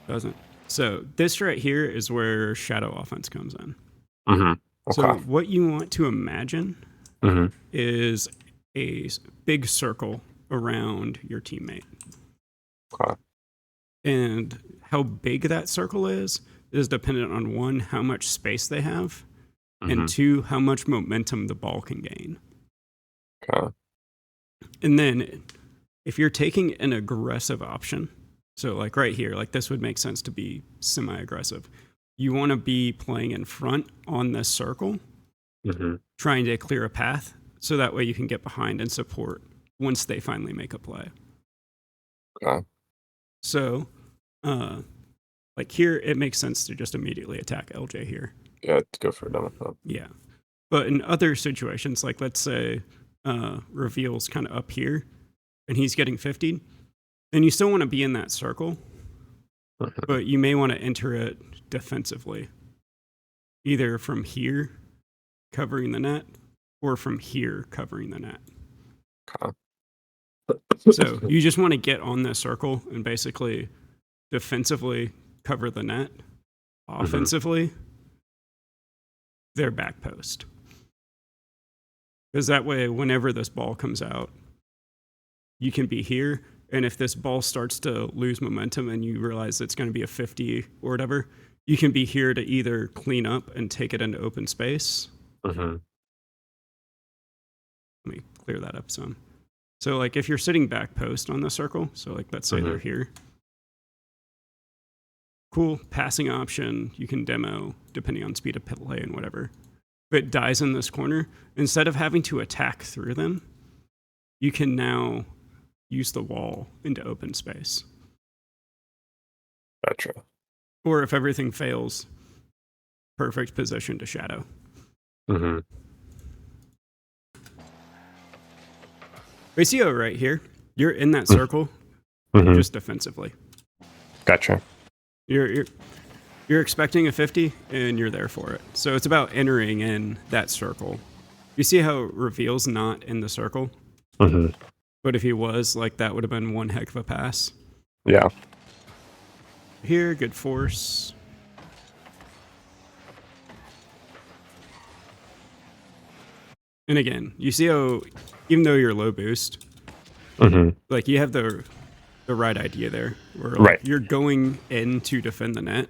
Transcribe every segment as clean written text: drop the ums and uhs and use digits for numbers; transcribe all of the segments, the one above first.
Doesn't. So this right here is where shadow offense comes in. Mm-hmm. Okay. So what you want to imagine is a big circle around your teammate. Okay. And how big that circle is dependent on one, how much space they have, and two, how much momentum the ball can gain. Okay. And then if you're taking an aggressive option, so like right here, like this would make sense to be semi-aggressive. You want to be playing in front on this circle, trying to clear a path, so that way you can get behind and support once they finally make a play. Okay. So, like here, it makes sense to just immediately attack LJ here. Yeah, to go for a demo up. Yeah. But in other situations, like let's say reveals kind of up here and he's getting 50, then you still want to be in that circle, but you may want to enter it defensively, either from here covering the net or from here covering the net. Okay. So you just want to get on this circle and basically defensively cover the net. Offensively, their back post. Because that way, whenever this ball comes out, you can be here. And if this ball starts to lose momentum and you realize it's going to be a 50 or whatever, you can be here to either clean up and take it into open space. Let me clear that up some. So like if you're sitting back post on the circle, so like let's say they're here. Cool, passing option, you can demo depending on speed of play and whatever. If it dies in this corner, instead of having to attack through them, you can now use the wall into open space. Gotcha. Or if everything fails, perfect position to shadow. Ratio right here, you're in that circle, just defensively. Gotcha. You're expecting a 50 and you're there for it. So it's about entering in that circle. You see how it reveals not in the circle? But if he was, like that would have been one heck of a pass. Yeah. Here, good force. And again, you see how even though you're low boost, like you have the right idea there. Where like you're going in to defend the net.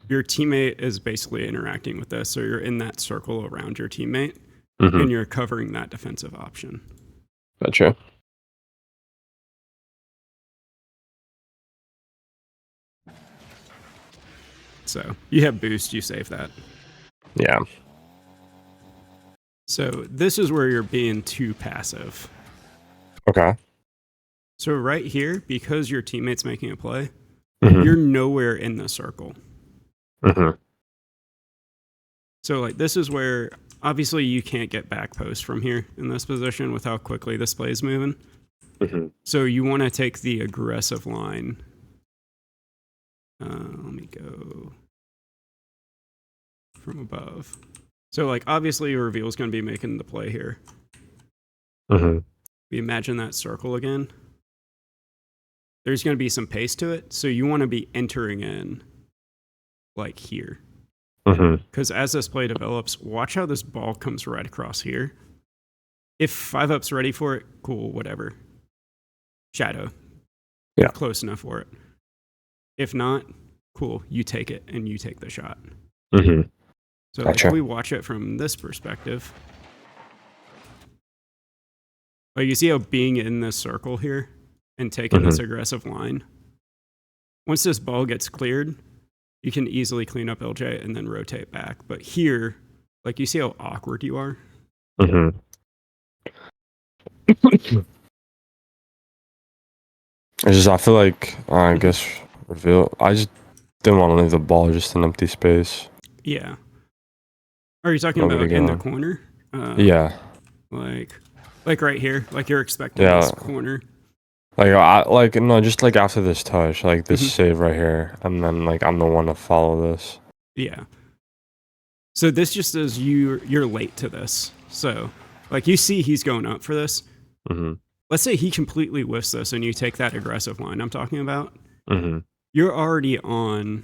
Your teammate is basically interacting with this, so you're in that circle around your teammate, and you're covering that defensive option. Gotcha. So you have boost, you save that. Yeah. So this is where you're being too passive. Okay. So right here, because your teammate's making a play, you're nowhere in the circle. So like this is where obviously you can't get back post from here in this position with how quickly this play is moving. So you want to take the aggressive line. Let me go from above. So like obviously your reveal is going to be making the play here. We imagine that circle again. There's going to be some pace to it, so you want to be entering in like here. Because as this play develops, watch how this ball comes right across here. If 5-up's ready for it, cool, whatever. Shadow. Yeah. Close enough for it. If not, cool, you take it and you take the shot. So Gotcha. if we watch it from this perspective, like you see how being in this circle here and taking this aggressive line, once this ball gets cleared, you can easily clean up LJ and then rotate back. But here, like you see how awkward you are? I feel like, I guess, reveal. I just didn't want to leave the ball just in empty space. Yeah. Are you talking about in the corner? Yeah. Like right here, like you're expecting this corner. Just like after this touch, like this save right here, and then like I'm the one to follow this. Yeah. So this just is you're late to this. So like you see he's going up for this. Let's say he completely whiffs this and you take that aggressive line I'm talking about. Mm-hmm. you're already on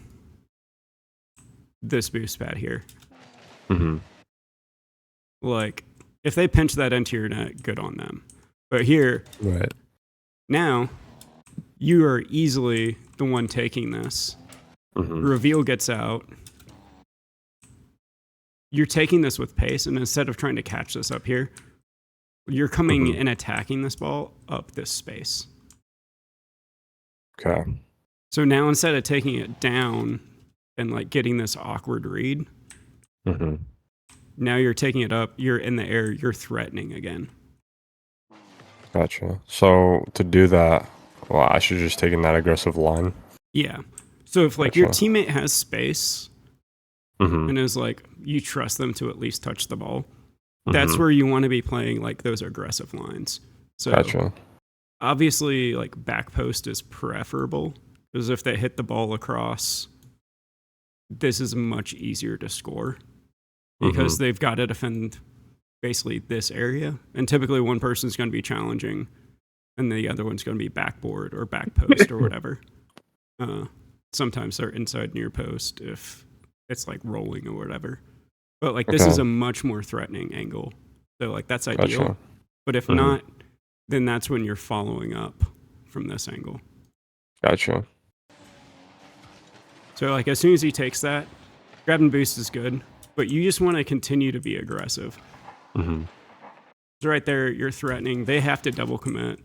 this boost pad here. Mm-hmm. Like, if they pinch that into your net, good on them. But here, Right. now, you are easily the one taking this. Mm-hmm. Reveal gets out. You're taking this with pace, and instead of trying to catch this up here, you're coming and attacking this ball up this space. Okay. So now instead of taking it down and like getting this awkward read, Mm-hmm. now you're taking it up, you're in the air, you're threatening again. Gotcha. So to do that, well, I should just take in that aggressive line. Yeah. So if like Gotcha. your teammate has space Mm-hmm. and is like, you trust them to at least touch the ball, that's Mm-hmm. where you want to be playing like those aggressive lines. So Gotcha. obviously like back post is preferable because if they hit the ball across, this is much easier to score because they've got to defend basically this area. And typically one person's going to be challenging and the other one's going to be backboard or back post or whatever. Sometimes they're inside near post if it's like rolling or whatever. But like this is a much more threatening angle. So like that's ideal. Gotcha. But if not, then that's when you're following up from this angle. Gotcha. So like as soon as he takes that, grab and boost is good, but you just want to continue to be aggressive. Mm-hmm. So right there, you're threatening. They have to double commit.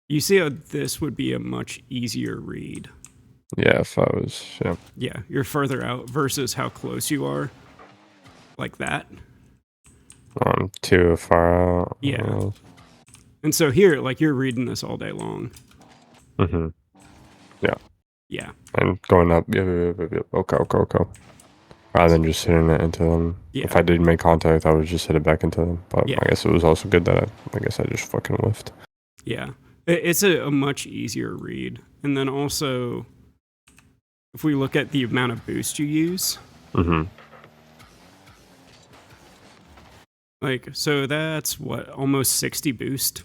You see how this would be a much easier read. Yeah, if I was, yeah. Yeah, you're further out versus how close you are. Like that. Too far out. Yeah. And so here, like you're reading this all day long. Mm-hmm. Yeah. Yeah. And going up. Yep. Okay. Rather than just hitting it into them. Yeah. If I did make contact, I would just hit it back into them. But Yeah. I guess it was also good that I guess I just fucking whiffed. Yeah. It's a much easier read. And then also, if we look at the amount of boost you use, like, so that's what, almost 60 boost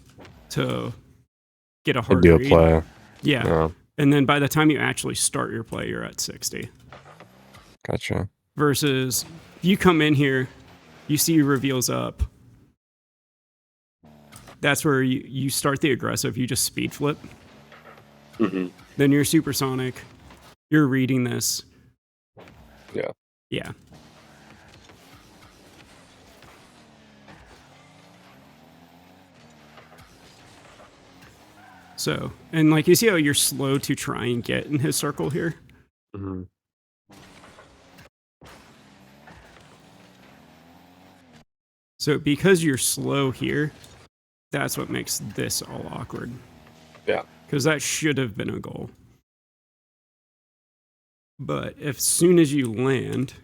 to get a hard Ideal read. play. Yeah. And then by the time you actually start your play, you're at 60. Gotcha. Versus you come in here, you see reveals up. That's where you start the aggressive. You just speed flip. Then you're supersonic. You're reading this. Yeah. Yeah. So, and like you see how you're slow to try and get in his circle here? So because you're slow here, that's what makes this all awkward. Yeah. Because that should have been a goal. But if as soon as you land,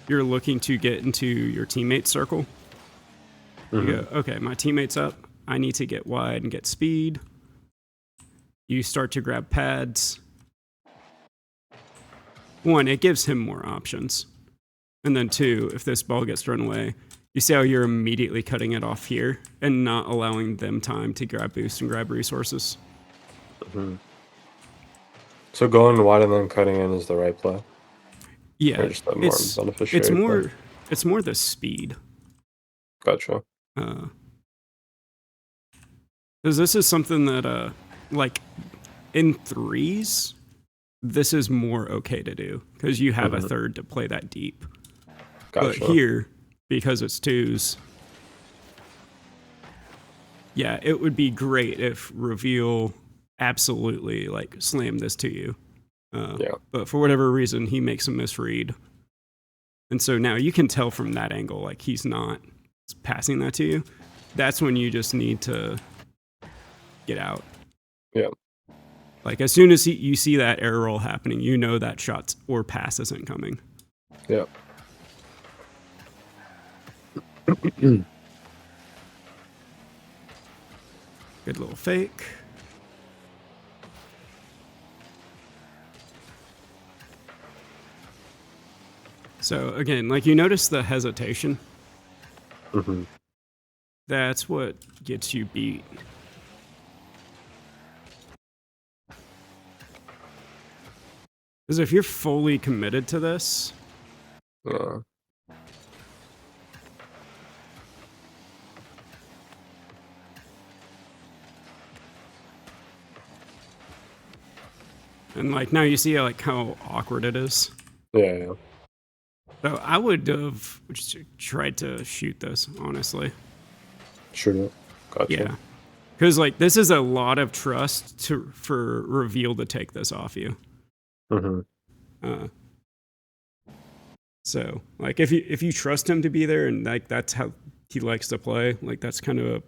you're looking to get into your teammate's circle, you go, okay, my teammate's up. I need to get wide and get speed. You start to grab pads. One, it gives him more options. And then two, if this ball gets thrown away, you see how you're immediately cutting it off here and not allowing them time to grab boost and grab resources. So going wide and then cutting in is the right play? Yeah, or just the more beneficiary it's more play? it's more the speed. Gotcha. Because this is something that like in threes, this is more okay to do because you have a third to play that deep. Gotcha. But here, because it's twos, yeah, it would be great if reveal absolutely like slammed this to you. But for whatever reason, he makes a misread. And so now you can tell from that angle, like he's not passing that to you. That's when you just need to get out. Yeah. Like as soon as you see that error roll happening, you know that shot or pass isn't coming. Yeah. Good little fake. So again, like you notice the hesitation. That's what gets you beat. Because if you're fully committed to this, Yeah. and like now you see like how awkward it is. Yeah. So I would have just tried to shoot this, honestly. Sure. Gotcha. Yeah. Because like this is a lot of trust for Reveal to take this off you. So like if you trust him to be there and like that's how he likes to play, like that's kind of a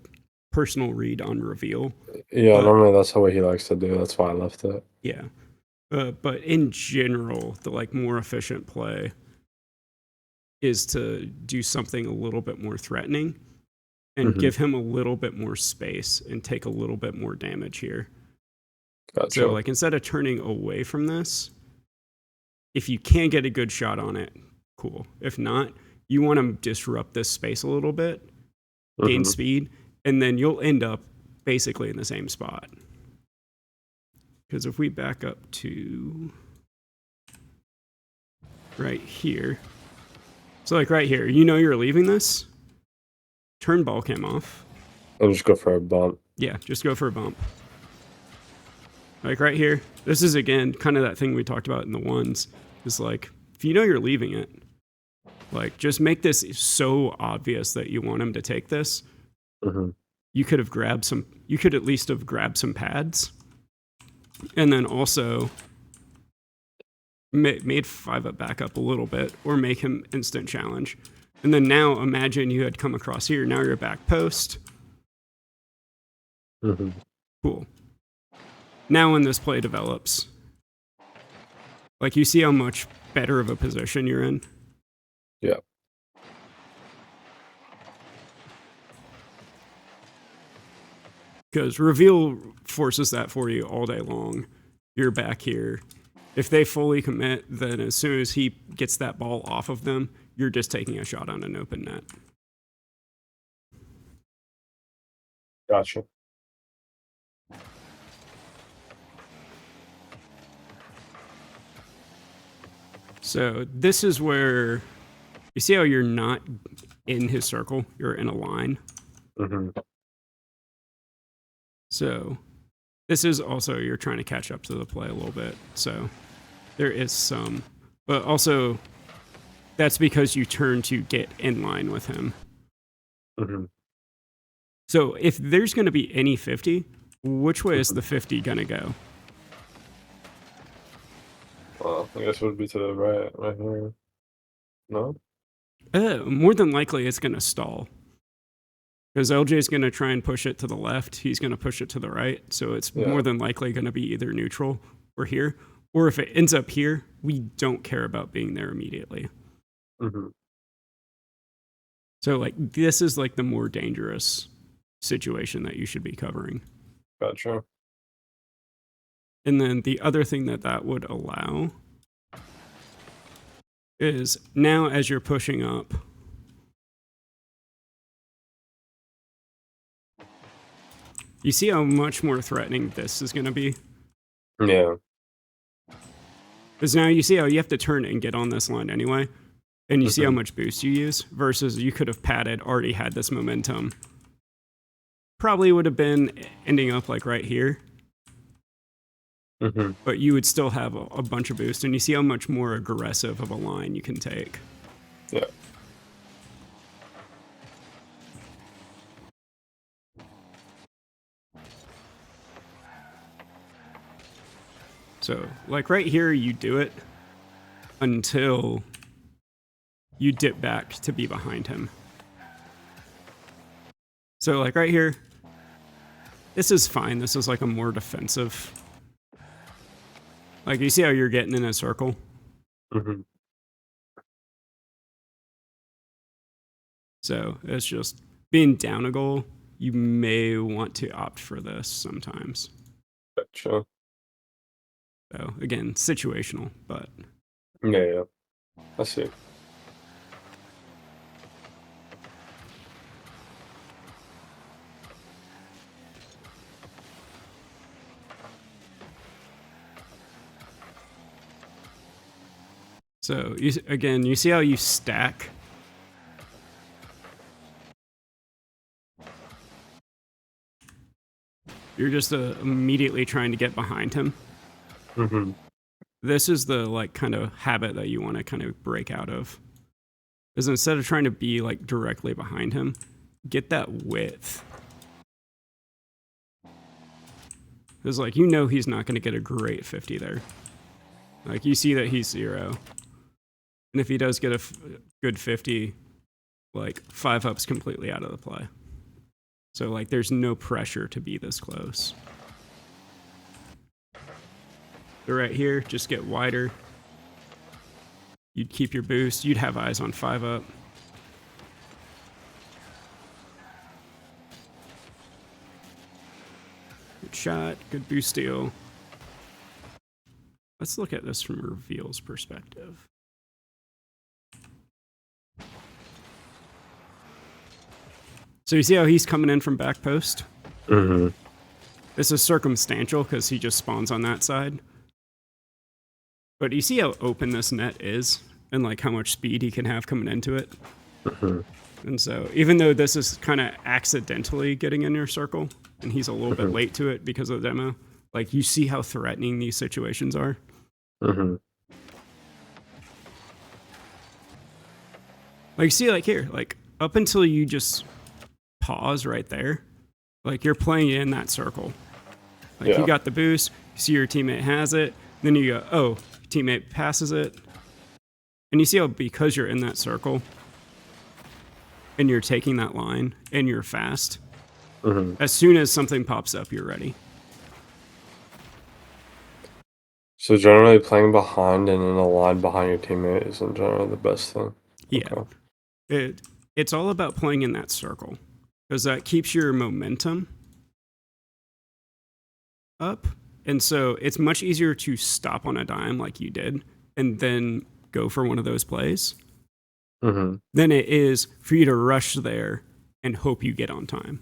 personal read on Reveal. Yeah, normally that's the way he likes to do. That's why I left it. Yeah. But in general, the like more efficient play is to do something a little bit more threatening and give him a little bit more space and take a little bit more damage here. Gotcha. So like instead of turning away from this, if you can get a good shot on it, cool. If not, you want to disrupt this space a little bit, gain speed, and then you'll end up basically in the same spot. Because if we back up to right here, so like right here, you know you're leaving this, turn ball cam off. I'll just go for a bump. Yeah, just go for a bump. Like right here, this is again kind of that thing we talked about in the ones. Is like, if you know you're leaving it, like just make this so obvious that you want him to take this. You could have grabbed some, you could at least have grabbed some pads. And then also made 5-up back up a little bit or make him instant challenge. And then now imagine you had come across here. Now you're back post. Cool. Now when this play develops, like you see how much better of a position you're in. Yeah. Because Reveal forces that for you all day long. You're back here. If they fully commit, then as soon as he gets that ball off of them, you're just taking a shot on an open net. Gotcha. So this is where you see how you're not in his circle, you're in a line. So this is also, you're trying to catch up to the play a little bit. So there is some, but also that's because you turn to get in line with him. So if there's going to be any 50, which way is the 50 going to go? Well, I guess it would be to the right here. No? More than likely it's going to stall. Because LJ is going to try and push it to the left. He's going to push it to the right. So it's more than likely going to be either neutral or here. Or if it ends up here, we don't care about being there immediately. So like this is like the more dangerous situation that you should be covering. Gotcha. And then the other thing that would allow is now as you're pushing up, you see how much more threatening this is going to be? Yeah. Because now you see how you have to turn and get on this line anyway. And you see how much boost you use versus you could have padded, already had this momentum. Probably would have been ending up like right here. But you would still have a bunch of boost. And you see how much more aggressive of a line you can take. Yeah. So like right here, you do it until you dip back to be behind him. So like right here, this is fine. This is like a more defensive. Like you see how you're getting in a circle? So it's just being down a goal. You may want to opt for this sometimes. Gotcha. So again, situational, but. Yeah. I see. So again, you see how you stack? You're just immediately trying to get behind him. Mm-hmm. This is the like kind of habit that you want to kind of break out of. Is instead of trying to be like directly behind him, get that width. Because like you know he's not going to get a great 50 there. Like you see that he's 0. And if he does get a good 50, like 5-up's completely out of the play. So like there's no pressure to be this close. So right here, just get wider. You'd keep your boost. You'd have eyes on 5-up. Good shot. Good boost steal. Let's look at this from Reveal's perspective. So you see how he's coming in from back post? Mm-hmm. This is circumstantial because he just spawns on that side. But you see how open this net is and like how much speed he can have coming into it? Mm-hmm. And so even though this is kind of accidentally getting in your circle and he's a little bit late to it because of the demo, like you see how threatening these situations are. Mm-hmm. Like see like here, like up until you just pause right there, like you're playing in that circle. Like you got the boost, you see your teammate has it, then you go, oh, teammate passes it. And you see how because you're in that circle and you're taking that line and you're fast, as soon as something pops up, you're ready. So generally playing behind and in a line behind your teammate isn't generally the best thing. Yeah. Okay. It's all about playing in that circle because that keeps your momentum up. And so it's much easier to stop on a dime like you did and then go for one of those plays than it is for you to rush there and hope you get on time.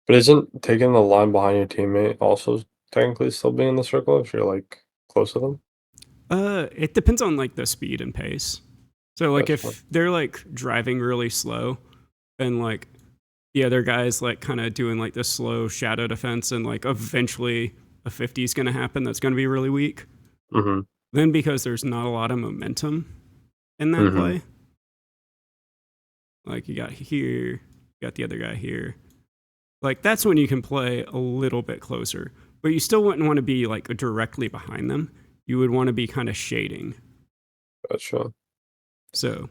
But isn't taking the line behind your teammate also technically still being in the circle if you're like close to them? It depends on like the speed and pace. So like if they're like driving really slow and like the other guy's like kind of doing like this slow shadow defense and like eventually a 50 is going to happen that's going to be really weak. Then because there's not a lot of momentum in that play, like you got here, you got the other guy here, like that's when you can play a little bit closer, but you still wouldn't want to be like directly behind them. You would want to be kind of shading. Gotcha. So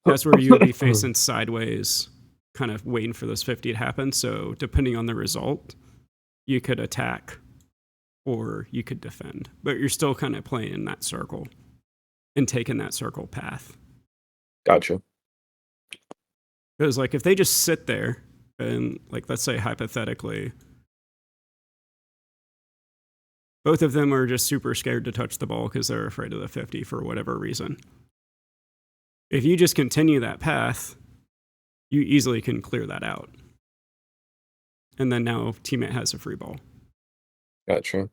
that's where you would be facing sideways, kind of waiting for this 50 to happen. So depending on the result, you could attack or you could defend, but you're still kind of playing in that circle and taking that circle path. Gotcha. Because like if they just sit there and like let's say hypothetically both of them are just super scared to touch the ball because they're afraid of the 50 for whatever reason. If you just continue that path, you easily can clear that out. And then now teammate has a free ball. Gotcha.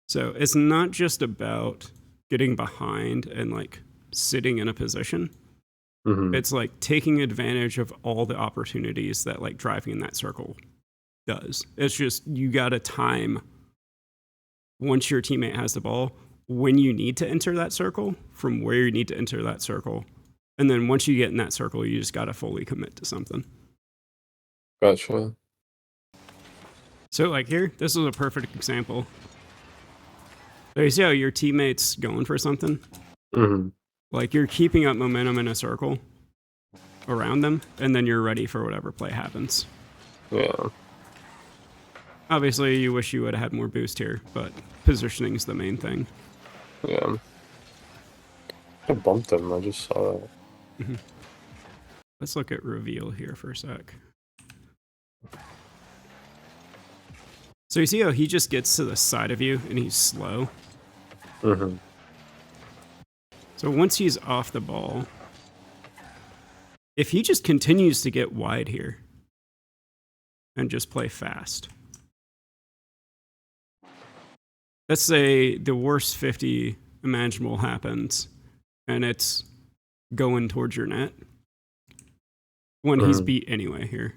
So it's not just about getting behind and like sitting in a position. It's like taking advantage of all the opportunities that like driving in that circle does. It's just you got to time once your teammate has the ball when you need to enter that circle from where you need to enter that circle. And then once you get in that circle, you just got to fully commit to something. Gotcha. So like here, this is a perfect example. So you see how your teammate's going for something? Like you're keeping up momentum in a circle around them, and then you're ready for whatever play happens. Yeah. Obviously, you wish you would have had more boost here, but positioning is the main thing. Yeah. I bumped him. I just saw that. Let's look at Reveal here for a sec. So you see how he just gets to the side of you and he's slow? So once he's off the ball, if he just continues to get wide here and just play fast, let's say the worst 50 imaginable happens and it's going towards your net, when he's beat anyway here.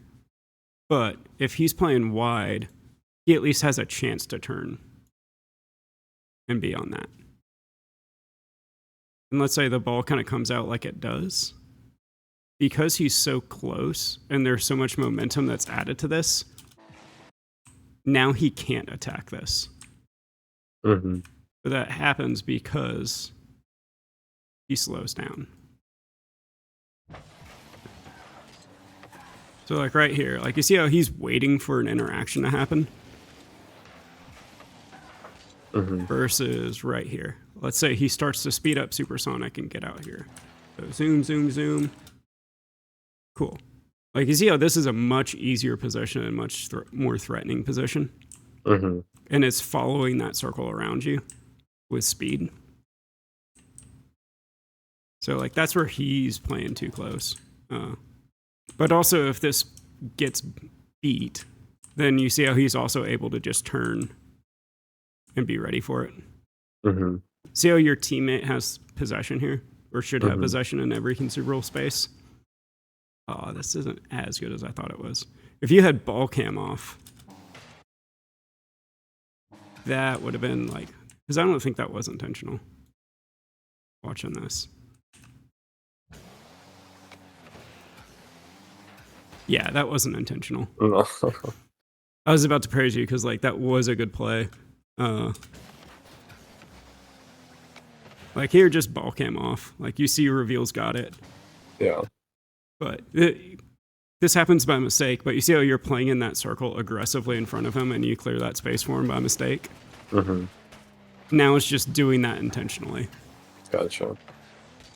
But if he's playing wide, he at least has a chance to turn and be on that. And let's say the ball kind of comes out like it does. Because he's so close and there's so much momentum that's added to this, now he can't attack this. But that happens because he slows down. So like right here, like you see how he's waiting for an interaction to happen? Versus right here. Let's say he starts to speed up supersonic and get out here. So zoom, zoom, zoom. Cool. Like you see how this is a much easier position and much more threatening position? And it's following that circle around you with speed. So like that's where he's playing too close. But also if this gets beat, then you see how he's also able to just turn and be ready for it. See how your teammate has possession here? Or should have possession in every conceivable space? Oh, this isn't as good as I thought it was. If you had ball cam off, that would have been like, because I don't think that was intentional. Watching this. Yeah, that wasn't intentional. I was about to praise you because like that was a good play. Like here, just ball cam off. Like you see reveals got it. Yeah. But this happens by mistake. But you see how you're playing in that circle aggressively in front of him and you clear that space for him by mistake? Now it's just doing that intentionally. Gotcha.